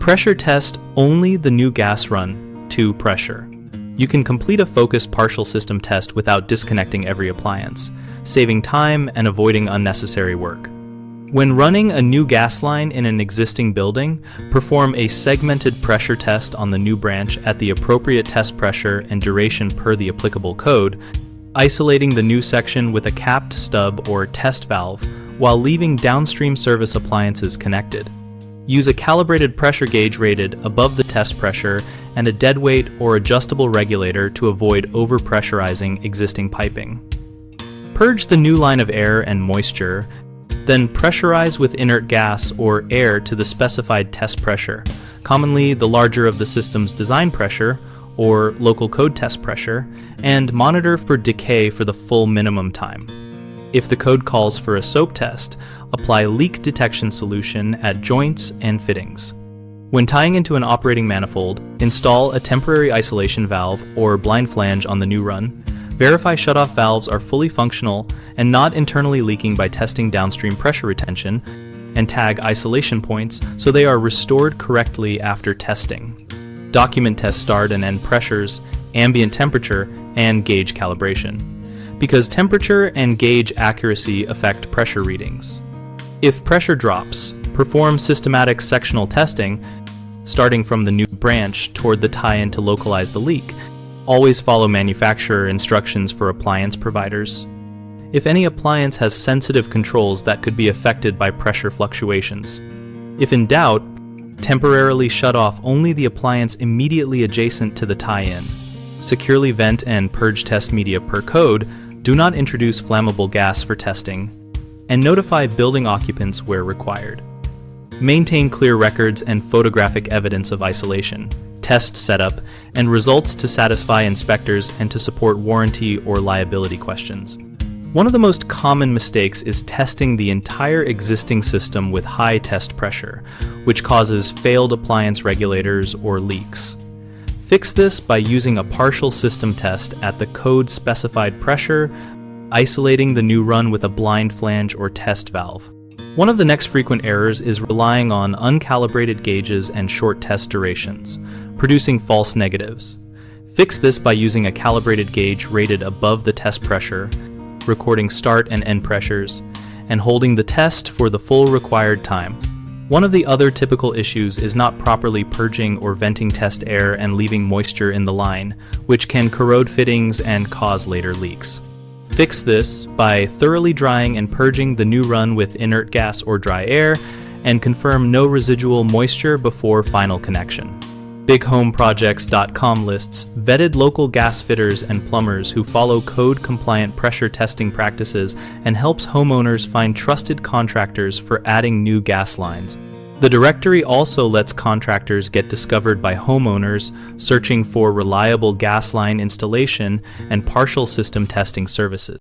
Pressure test only the new gas run to pressure. You can complete a focused partial system test without disconnecting every appliance, saving time and avoiding unnecessary work. When running a new gas line in an existing building, perform a segmented pressure test on the new branch at the appropriate test pressure and duration per the applicable code, isolating the new section with a capped stub or test valve while leaving downstream service appliances connected. Use a calibrated pressure gauge rated above the test pressure and a deadweight or adjustable regulator to avoid overpressurizing existing piping. Purge the new line of air and moisture, then pressurize with inert gas or air to the specified test pressure, commonly the larger of the system's design pressure or local code test pressure, and monitor for decay for the full minimum time. If the code calls for a soap test, apply leak detection solution at joints and fittings. When tying into an operating manifold, install a temporary isolation valve or blind flange on the new run. Verify shutoff valves are fully functional and not internally leaking by testing downstream pressure retention, and tag isolation points so they are restored correctly after testing. Document test start and end pressures, ambient temperature, and gauge calibration, because temperature and gauge accuracy affect pressure readings. If pressure drops, perform systematic sectional testing, starting from the new branch toward the tie-in to localize the leak. Always follow manufacturer instructions for appliance providers. If any appliance has sensitive controls that could be affected by pressure fluctuations. If in doubt, temporarily shut off only the appliance immediately adjacent to the tie-in. Securely vent and purge test media per code. Do not introduce flammable gas for testing, and notify building occupants where required. Maintain clear records and photographic evidence of isolation, test setup, and results to satisfy inspectors and to support warranty or liability questions. One of the most common mistakes is testing the entire existing system with high test pressure, which causes failed appliance regulators or leaks. Fix this by using a partial system test at the code specified pressure, isolating the new run with a blind flange or test valve. One of the next frequent errors is relying on uncalibrated gauges and short test durations, producing false negatives. Fix this by using a calibrated gauge rated above the test pressure, recording start and end pressures, and holding the test for the full required time. One of the other typical issues is not properly purging or venting test air and leaving moisture in the line, which can corrode fittings and cause later leaks. Fix this by thoroughly drying and purging the new run with inert gas or dry air, and confirm no residual moisture before final connection. BigHomeProjects.com lists vetted local gas fitters and plumbers who follow code-compliant pressure testing practices and helps homeowners find trusted contractors for adding new gas lines. The directory also lets contractors get discovered by homeowners searching for reliable gas line installation and partial system testing services.